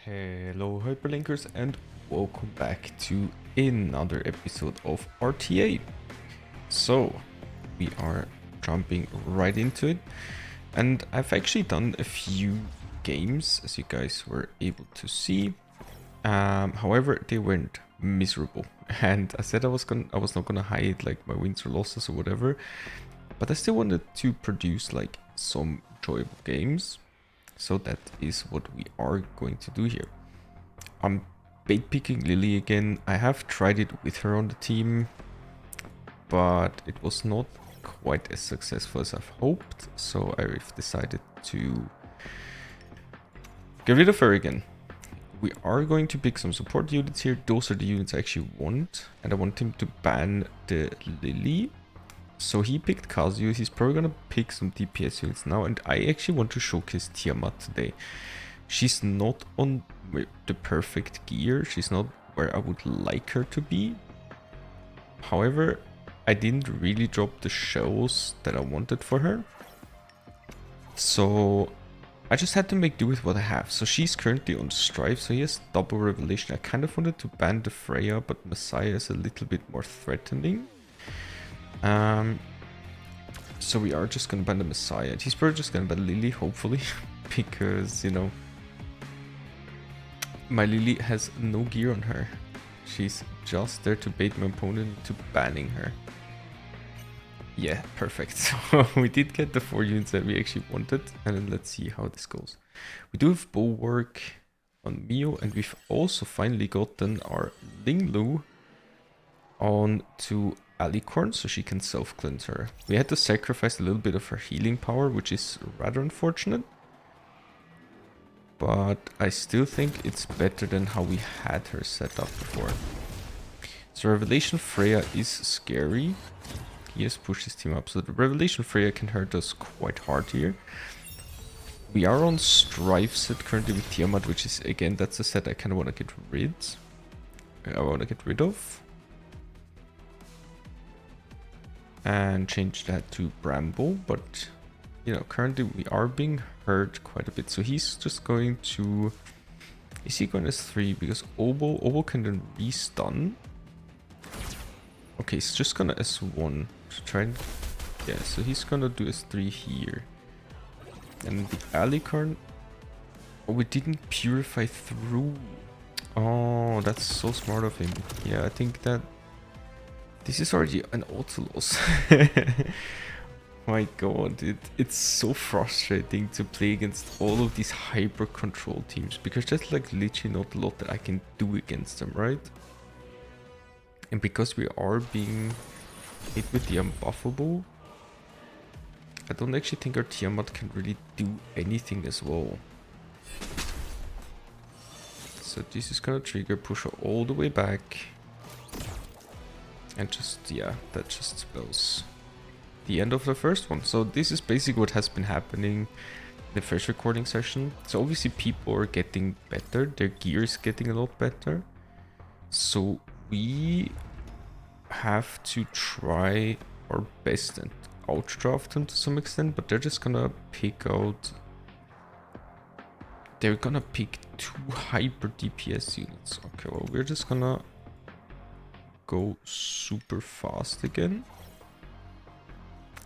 Hello hyperlinkers and welcome back to another episode of RTA. So we are jumping right into it, and I've actually done a few games as you guys were able to see. However, they weren't miserable, and I said I was not gonna hide like my wins or losses or whatever, but I still wanted to produce like some enjoyable games. So that is what we are going to do here. I'm bait picking Lily again. I have tried it with her on the team, but it was not quite as successful as I've hoped. So I've decided to get rid of her again. We are going to pick some support units here. Those are the units I actually want. And I want him to ban the Lily. So he picked Kazuyo. He's probably going to pick some DPS units now. And I actually want to showcase Tiamat today. She's not on the perfect gear. She's not where I would like her to be. However, I didn't really drop the shells that I wanted for her. So I just had to make do with what I have. So she's currently on Strife, so he has double revelation. I kind of wanted to ban the Freya, but Messiah is a little bit more threatening. So we are just gonna ban the Messiah. He's probably just gonna ban Lily, hopefully, because, you know, my Lily has no gear on her. She's just there to bait my opponent into banning her. Yeah, perfect. So we did get the 4 units that we actually wanted, and then let's see how this goes. We do have Bulwark on Mio, and we've also finally gotten our Linglu on to Alicorn, so she can self-cleanse her. We had to sacrifice a little bit of her healing power, which is rather unfortunate. But I still think it's better than how we had her set up before. So Revelation Freya is scary. He has pushed his team up, so the Revelation Freya can hurt us quite hard here. We are on Strife set currently with Tiamat, which is, again, that's a set I kind of want to get rid of. And change that to Bramble, but you know, currently we are being hurt quite a bit. So he's just going to... Is he going S3? Because Obo can then re-stun. Okay, he's just gonna S1 to try and... Yeah, so he's gonna do S3 here. And the Alicorn... Oh, we didn't purify through. Oh, that's so smart of him. Yeah, I think that... This is already an auto loss. My god, it's so frustrating to play against all of these hyper control teams, because there's like literally not a lot that I can do against them, right? And because we are being hit with the unbuffable, I don't actually think our Tiamat can really do anything as well. So this is gonna trigger, push her all the way back. And just, yeah, that just spells the end of the first one. So this is basically what has been happening in the first recording session. So obviously people are getting better, their gear is getting a lot better. So we have to try our best and outdraft them to some extent, but they're just gonna pick out... They're gonna pick 2 hyper DPS units. Okay, well, we're just gonna go super fast again.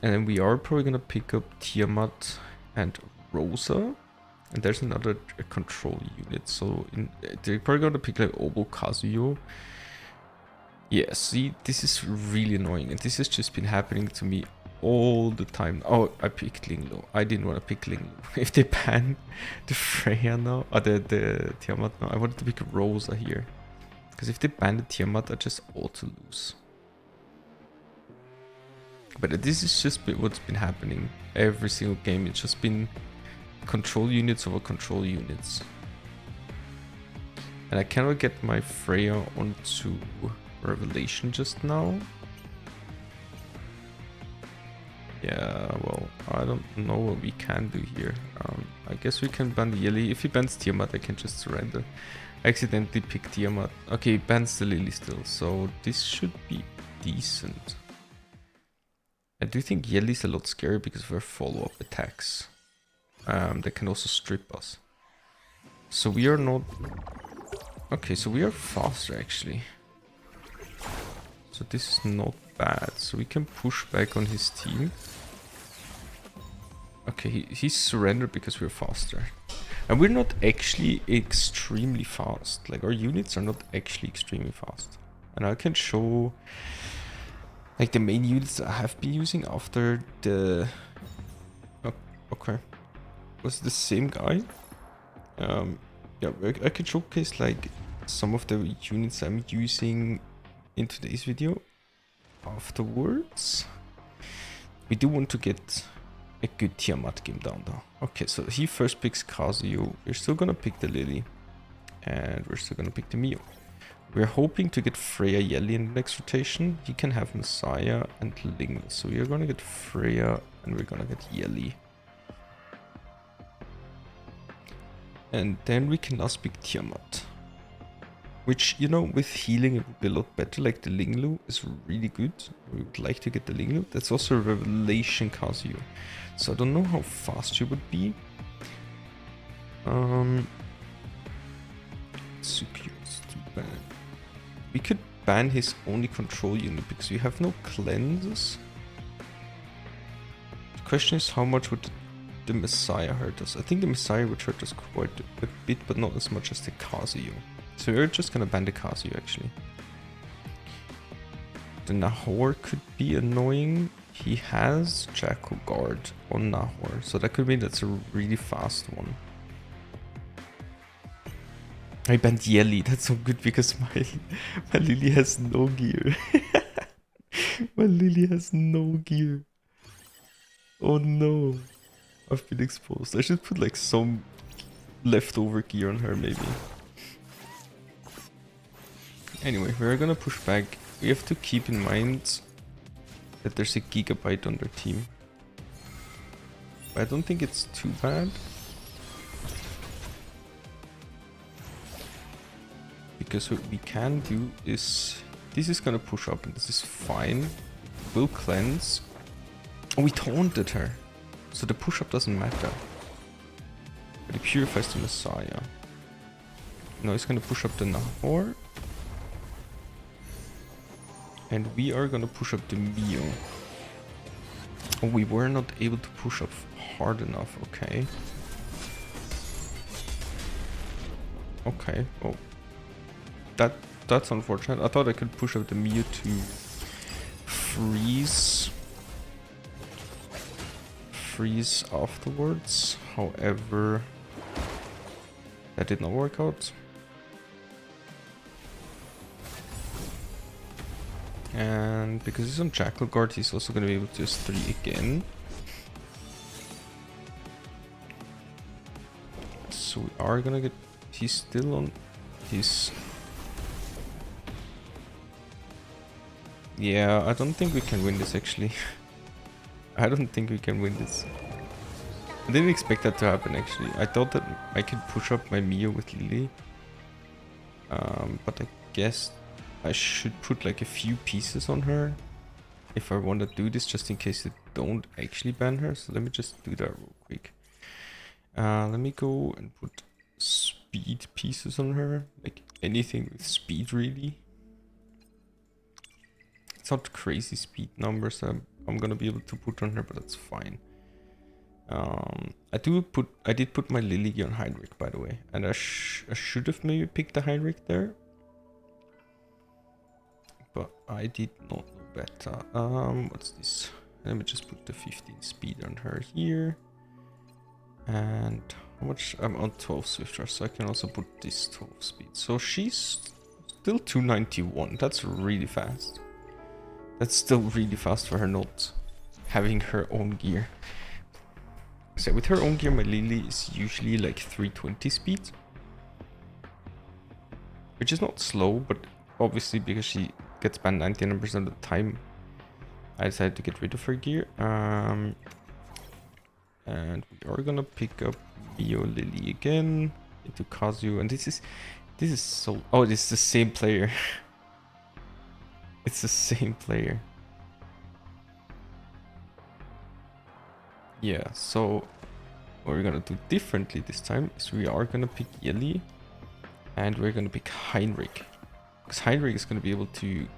And then we are probably gonna pick up Tiamat and Rosa. And there's another control unit. So they're probably gonna pick like Obo Kazuyo. Yeah, see, this is really annoying. And this has just been happening to me all the time. Oh, I picked Linglu. I didn't want to pick Linglu. If they ban the Freya now, or the Tiamat now, I wanted to pick Rosa here. Because if they ban the Tiamat, I just auto lose. But this is just what's been happening every single game. It's just been control units over control units. And I cannot get my Freya onto Revelation just now. Yeah, well, I don't know what we can do here. I guess we can ban the Lily. If he bans Tiamat, I can just surrender. I accidentally picked Tiamat. Okay, he bans the Lily still, so this should be decent. I do think Yeli's a lot scarier because of her follow-up attacks. They can also strip us. So we are not... Okay, so we are faster actually. So this is not bad. So we can push back on his team. Okay, he's surrendered because we're faster. And we're not actually extremely fast. Like, our units are not actually extremely fast. And I can show, like, the main units I have been using after the... Oh, okay. Was the same guy? Yeah, I can showcase, like, some of the units I'm using in today's video afterwards. We do want to get a good Tiamat game down though. Okay, so he first picks Kazuyo. We're still gonna pick the Lily. And we're still gonna pick the Mio. We're hoping to get Freya Yelly in the next rotation. He can have Messiah and Ling. So we're gonna get Freya and we're gonna get Yelly. And then we can last pick Tiamat. Which, you know, with healing it would be a lot better. Like the Linglu is really good. We would like to get the Linglu. That's also a Revelation Kazuyo. So I don't know how fast she would be. Tsukio is too bad. We could ban his only control unit because we have no cleanses. The question is how much would the Messiah hurt us? I think the Messiah would hurt us quite a bit, but not as much as the Kazuyo. So we're just gonna ban the Kazuyo actually. The Nahor could be annoying. He has Jackal Guard on Nahor, so that could mean that's a really fast one. I banned Yelly, that's so good because my Lily has no gear. My Lily has no gear. Oh no. I've been exposed. I should put like some leftover gear on her maybe. Anyway, we're gonna push back. We have to keep in mind that there's a Gigabyte on their team. But I don't think it's too bad. Because what we can do is... This is gonna push up and this is fine. We'll cleanse. Oh, we taunted her. So the push up doesn't matter. But it purifies the Messiah. Now it's gonna push up the Nahor. And we are gonna push up the Mio. Oh, we were not able to push up hard enough, okay. Okay, oh. That's unfortunate. I thought I could push up the Mio to freeze afterwards. However, that did not work out. And because he's on Jackal Guard, he's also going to be able to use 3 again. So we are going to get... He's still on his... Yeah, I don't think we can win this actually. I don't think we can win this. I didn't expect that to happen actually. I thought that I could push up my Mio with Lily. But I guess I should put like a few pieces on her if I want to do this, just in case they don't actually ban her. So let me just do that real quick. Let me go and put speed pieces on her, like anything with speed really. It's not crazy speed numbers that I'm gonna be able to put on her, but that's fine. I did put my Lily on Heinrich, by the way, and I should have maybe picked the Heinrich there, but I did not know better. What's this? Let me just put the 15 speed on her here, and how much? I'm on 12 Swift Rush, so I can also put this 12 speed. So she's still 291. That's really fast. That's still really fast for her not having her own gear. So with her own gear, my Lily is usually like 320 speed. Which is not slow, but obviously because she gets banned 99% of the time, I decided to get rid of her gear. And we are gonna pick up Mio Lily again into Kazuyo. And this is so... Oh, this is the same player. It's the same player. Yeah, so what we're gonna do differently this time is we are gonna pick Yeli and we're gonna pick Heinrich. Because Heinrich is gonna be able to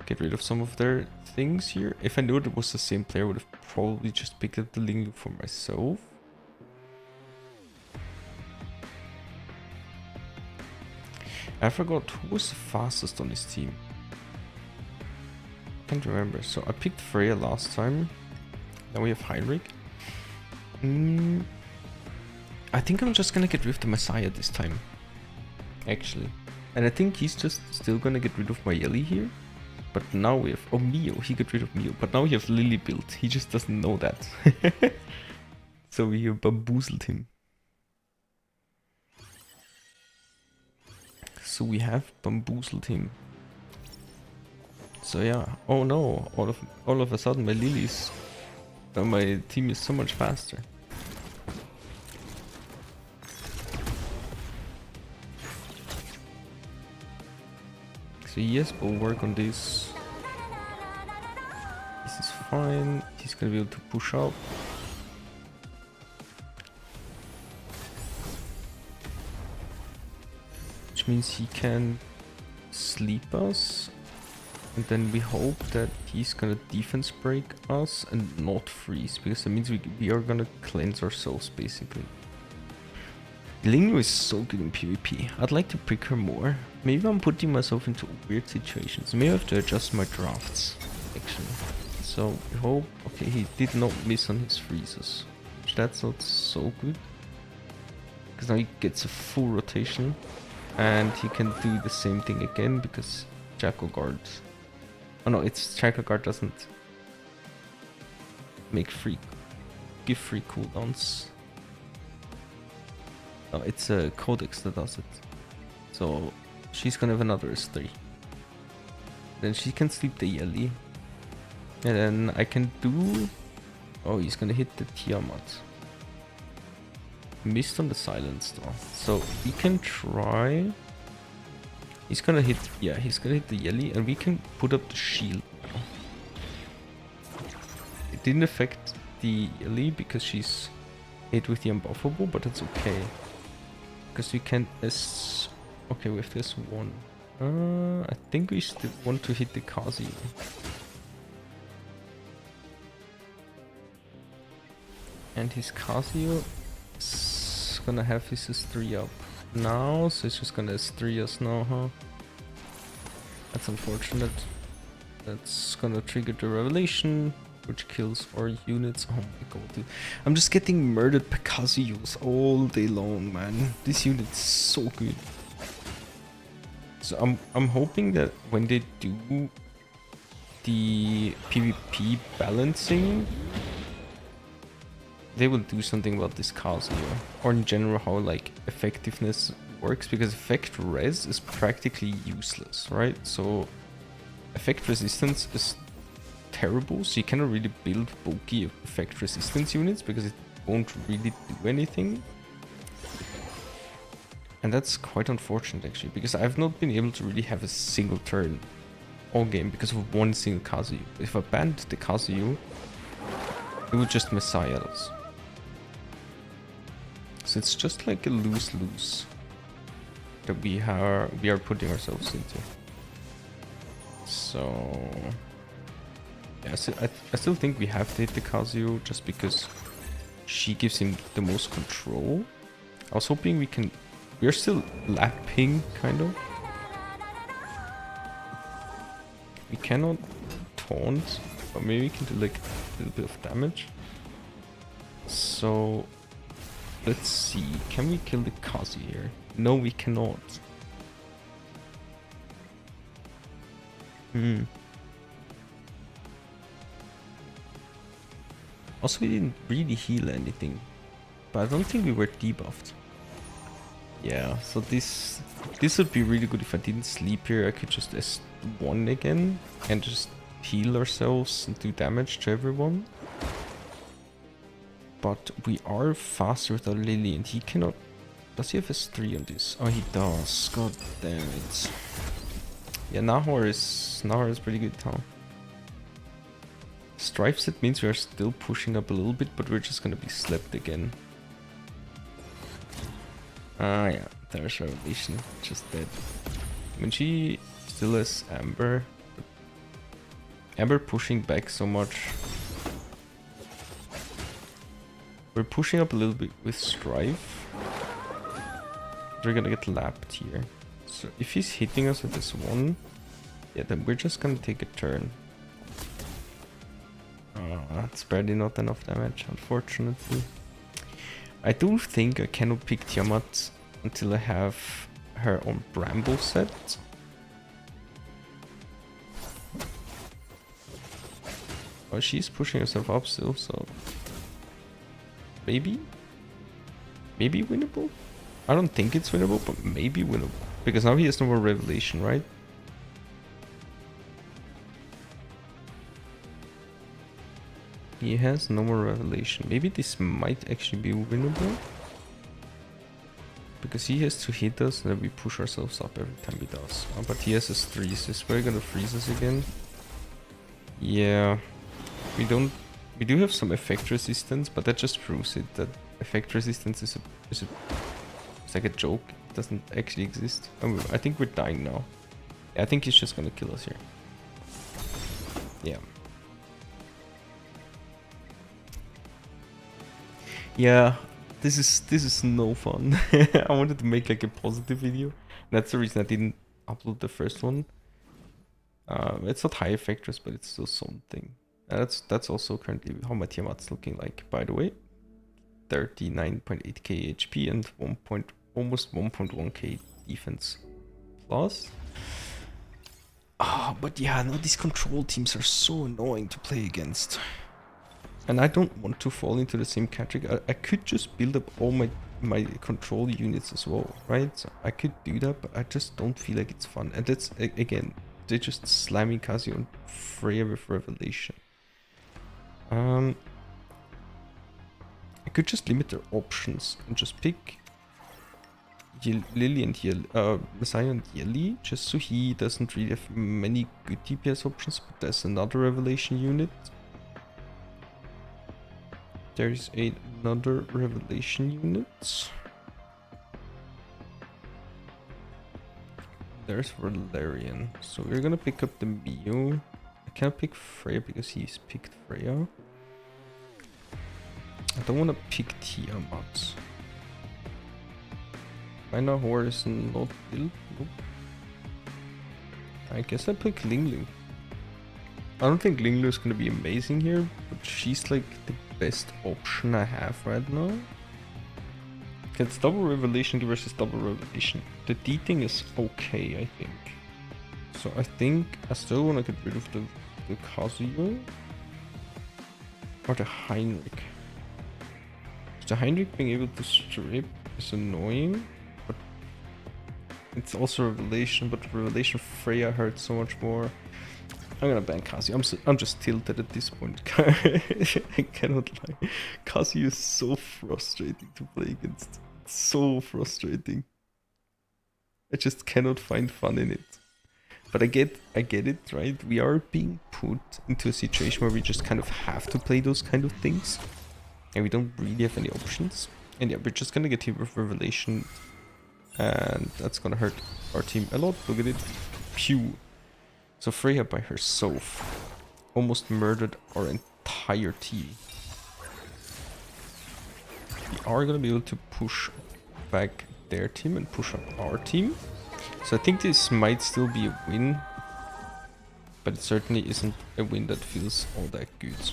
get rid of some of their things here. If I knew it was the same player, I would have probably just picked up the Ling for myself. I forgot who was the fastest on this team. Can't remember. So I picked Freya last time. Now we have Heinrich. I think I'm just gonna get rid of the Messiah this time. Actually. And I think he's just still gonna get rid of my Yeli here. But now we have... Oh, Mio. He got rid of Mio. But now we have Lily built. He just doesn't know that. So we have bamboozled him. So we have bamboozled him. So yeah. Oh no. All of a sudden my Lily's... my team is so much faster. So yes, we'll work on this. This is fine. He's gonna be able to push up. Which means he can sleep us. And then we hope that he's gonna defense break us and not freeze. Because that means we are gonna cleanse ourselves basically. Lingu is so good in PvP. I'd like to pick her more. Maybe I'm putting myself into weird situations. Maybe I have to adjust my drafts, actually. So, we hope... Okay, he did not miss on his freezes. That's not so good. Because now he gets a full rotation. And he can do the same thing again, because Jackal Guard... Oh no, it's Jackal Guard doesn't... give free cooldowns. Oh, it's a Codex that does it. So she's gonna have another S3. Then she can sleep the Yeli. And then I can do... Oh, he's gonna hit the Tiamat. Missed on the silence though. So we can try... He's gonna hit... Yeah, he's gonna hit the Yeli and we can put up the shield now. It didn't affect the Yeli because she's hit with the unbuffable, but it's okay. Because we can okay, with this one. I think we still want to hit the Kazuyo. And his Kazuyo is gonna have his S3 up now, so it's just gonna S3 us now, huh? That's unfortunate. That's gonna trigger the revelation, which kills our units. Oh my god, dude. I'm just getting murdered by Kazuyos all day long, man. This unit is so good. So I'm hoping that when they do the PvP balancing, they will do something about this Kazuyo. Or in general how like effectiveness works, because effect res is practically useless, right? So effect resistance is terrible, so you cannot really build bulky effect resistance units because it won't really do anything. And that's quite unfortunate actually, because I've not been able to really have a single turn all game because of one single Kazuyo. If I banned the Kazuyo, it would just Messiah us. So it's just like a lose-lose that we are putting ourselves into. So... Yeah, I still think we have to hit the Kazuyo just because she gives him the most control. I was hoping we can... We're still lapping, kind of. We cannot taunt, but maybe we can do like a little bit of damage. So... Let's see, can we kill the Kazuyo here? No, we cannot. Also, we didn't really heal anything, but I don't think we were debuffed. Yeah, so this would be really good if I didn't sleep here. I could just S1 again and just heal ourselves and do damage to everyone. But we are faster with our Lily and he cannot... Does he have S3 on this? Oh, he does. God damn it. Yeah, Nahor is pretty good, huh? Strife set means we are still pushing up a little bit, but we're just gonna be slept again. Ah yeah, there's Revelation, just dead. I mean, she still has Amber. Amber pushing back so much. We're pushing up a little bit with Strife. We're gonna get lapped here. So if he's hitting us with this one, yeah, then we're just gonna take a turn. It's barely not enough damage, unfortunately. I do think I cannot pick Tiamat until I have her on Bramble set. Oh, she's pushing herself up still, so maybe winnable. I don't think it's winnable, but maybe winnable, because now he has no more Revelation, right? He has no more Revelation. Maybe this might actually be winnable, because he has to hit us and then we push ourselves up every time he does. Oh, but he has his 3, so he's probably gonna freeze us again. Yeah, we do have some effect resistance, but that just proves it, that effect resistance is like a joke. It doesn't actually exist. I think we're dying now. Yeah, I think he's just gonna kill us here. Yeah. Yeah, this is no fun. I wanted to make like a positive video. That's the reason I didn't upload the first one. It's not high effectors, but it's still something. That's also currently how my Tiamat's looking like, by the way. 39.8k HP and almost 1.1k defense plus. But yeah, no, these control teams are so annoying to play against. And I don't want to fall into the same category. I could just build up all my control units as well, right? So I could do that, but I just don't feel like it's fun. And that's, again, they're just slamming Kazuyo and Freya with Revelation. I could just limit their options and just pick Lily and Messiah and Yeli, just so he doesn't really have many good DPS options, but there's another Revelation unit. There's another Revelation unit. There's Valerian. So we're gonna pick up the Mio. I can't pick Freya because he's picked Freya. I don't want to pick Tiamat. Final Horizon not built. Nope. I guess I pick Linglu. I don't think Linglu is gonna be amazing here, but she's like the best option I have right now. It's double Revelation versus double Revelation. The D thing is okay, I think. So I think I still want to get rid of the Kazuyo or the Heinrich. The Heinrich being able to strip is annoying, but it's also Revelation, but Revelation Freya hurts so much more. I'm gonna ban Kazuyo. I'm just tilted at this point. I cannot lie. Kazuyo is so frustrating to play against. It's so frustrating. I just cannot find fun in it. But I get it, right? We are being put into a situation where we just kind of have to play those kind of things. And we don't really have any options. And yeah, we're just gonna get hit with Revelation. And that's gonna hurt our team a lot. Look at it. Pew. So Freya by herself almost murdered our entire team. We are gonna be able to push back their team and push up our team. So I think this might still be a win, but it certainly isn't a win that feels all that good.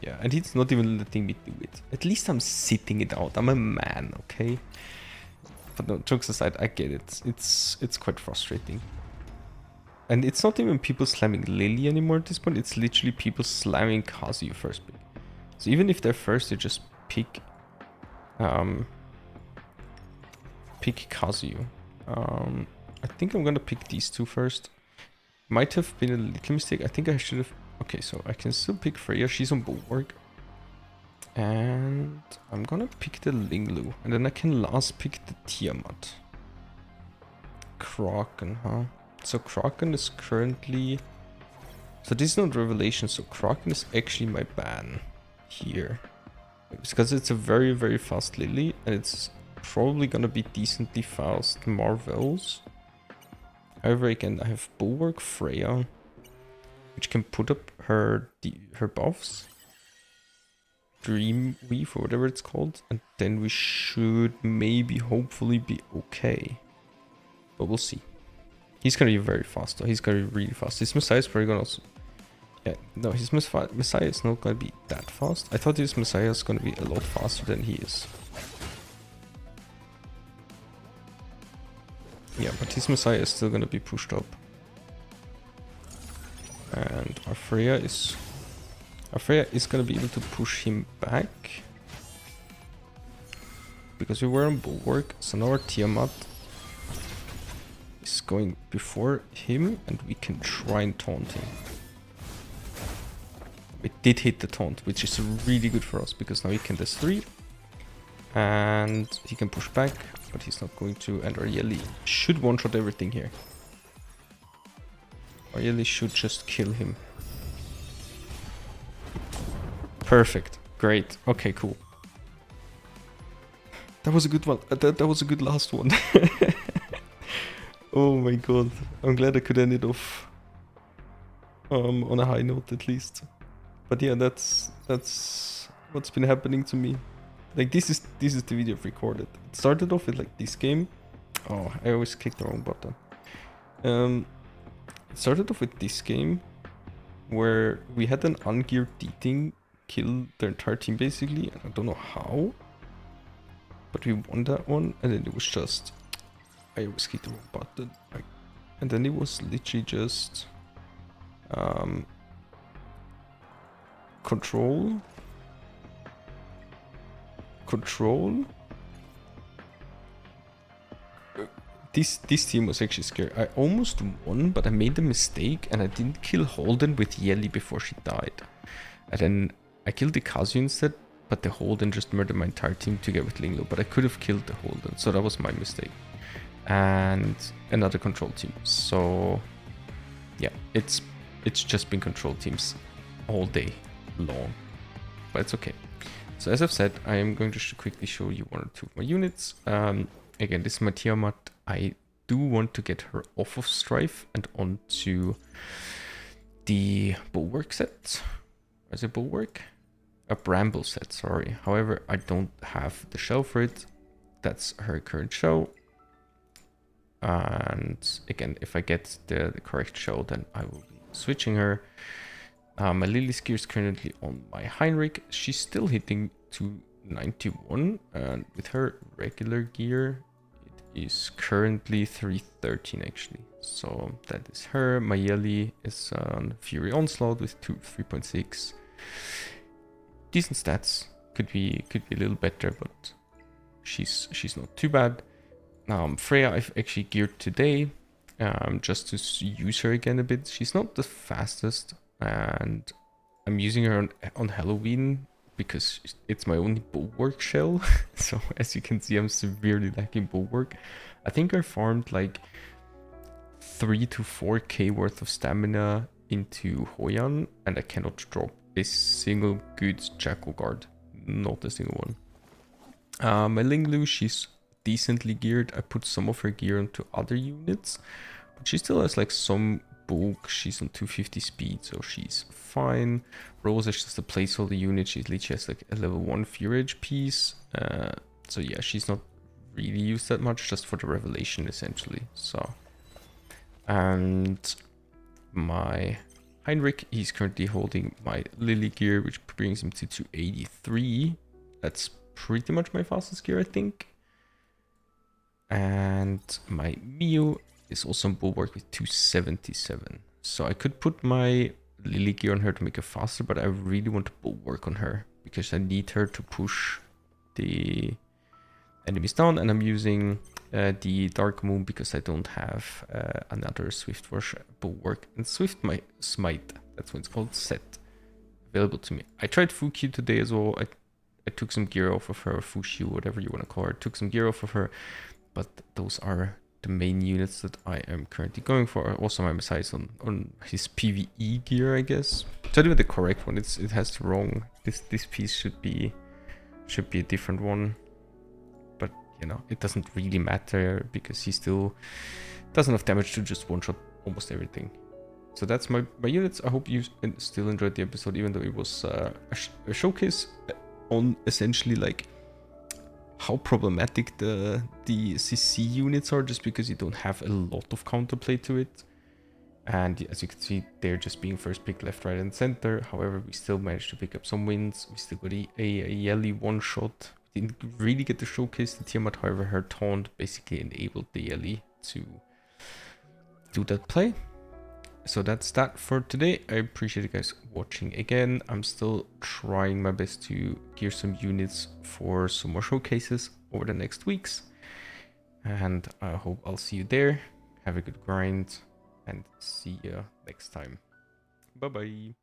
Yeah, and he's not even letting me do it. At least I'm sitting it out. I'm a man, okay? But no, jokes aside, I get it. It's quite frustrating. And it's not even people slamming Lily anymore at this point. It's literally people slamming Kazuyo first pick. So even if they're first, they just pick Kazuyo. I think I'm gonna pick these two first. Might have been a little mistake. I think I should have. Okay, so I can still pick Freya. She's on Bulwark. And I'm gonna pick the Linglu. And then I can last pick the Tiamat. Kraken, huh? So Kraken is currently So this is not Revelation, so Kraken is actually my ban here. Because it's a very, very fast Lily, and it's probably gonna be decently fast Marvels. However, again, I have Bulwark Freya, which can put up her buffs. Dream Weave or whatever it's called, and then we should maybe, hopefully, be okay. But we'll see. He's gonna be very fast though. He's gonna be really fast. His Messiah is probably gonna also... Yeah, no, his Messiah is not gonna be that fast. I thought his Messiah is gonna be a lot faster than he is. Yeah, but his Messiah is still gonna be pushed up. And our Freya is gonna be able to push him back. Because we were on Bulwark, so now our Tiamat is going before him and we can try and taunt him. It did hit the taunt, which is really good for us because now he can des 3 and he can push back, but he's not going to, and our Yeli should one-shot everything here. Our Yeli should just kill him. Perfect. Great. Okay, cool. That was a good one. That was a good last one. Oh my god. I'm glad I could end it off on a high note at least. But yeah, that's what's been happening to me. Like this is the video I've recorded. It started off with like this game. Oh, I always click the wrong button. It started off with this game where we had an ungeared D-Ting kill their entire team basically, and I don't know how. But we won that one, and then it was just... I always click the wrong button. And then it was literally just... Control. This team was actually scary. I almost won, but I made a mistake and I didn't kill Holden with Yeli before she died. And then I killed the Kazuyo instead, but the Holden just murdered my entire team together with Linglo. But I could have killed the Holden, so that was my mistake. And another control team. So yeah, it's just been control teams all day long, but it's okay. So as I've said, I am going to quickly show you one or two of my units. Again, this is my Tiamat. I do want to get her off of Strife and onto the Bulwark set. Is it Bulwark? A Bramble set, sorry. However, I don't have the shell for it. That's her current shell. And again, if I get the correct shell, then I will be switching her. My Lily's gear is currently on my Heinrich. She's still hitting 291, and with her regular gear, it is currently 313 actually. So that is her. My Yeli is on Fury Onslaught with 3.6. Decent stats. Could be a little better, but she's not too bad. Freya I've actually geared today, just to use her again a bit. She's not the fastest, and I'm using her on Halloween because it's my only Bulwark shell. So as you can see, I'm severely lacking Bulwark. I think I farmed like 3 to 4k worth of stamina into Hoyan, and I cannot drop a single good Jackal Guard. Not a single one. My Linglu, she's decently geared. I put some of her gear into other units, but she still has like some bulk. She's on 250 speed, so she's fine. Rose is just a placeholder unit. She's literally has like a level 1 Fury Edge piece. So yeah, she's not really used that much, just for the Revelation essentially. So, and my Heinrich, he's currently holding my Lily gear, which brings him to 283. That's pretty much my fastest gear, I think. And my Mio is also on Bulwark with 277. So I could put my Lily gear on her to make her faster, but I really want to Bulwark on her because I need her to push the enemies down. And I'm using the Dark Moon because I don't have another Swift Bulwark and Swift my Smite, that's what it's called, set available to me. I tried Fukyu today as well. I took some gear off of her, Fushu, whatever you want to call her. Took some gear off of her, but those are the main units that I am currently going for. Also my size on his PvE gear, I guess. It's not even the correct one. It has the wrong. This piece should be a different one. But you know, it doesn't really matter because he still does enough damage to just one shot almost everything. So that's my units. I hope you still enjoyed the episode, even though it was a showcase on essentially like how problematic the CC units are, just because you don't have a lot of counterplay to it. And as you can see, they're just being first pick left, right, and center. However, we still managed to pick up some wins. We still got a Yelly one shot. We didn't really get to showcase the Tiamat. However, her taunt basically enabled the Yelly to do that play. So that's that for today. I appreciate you guys watching again. I'm still trying my best to gear some units for some more showcases over the next weeks. And I hope I'll see you there. Have a good grind and see you next time. Bye bye.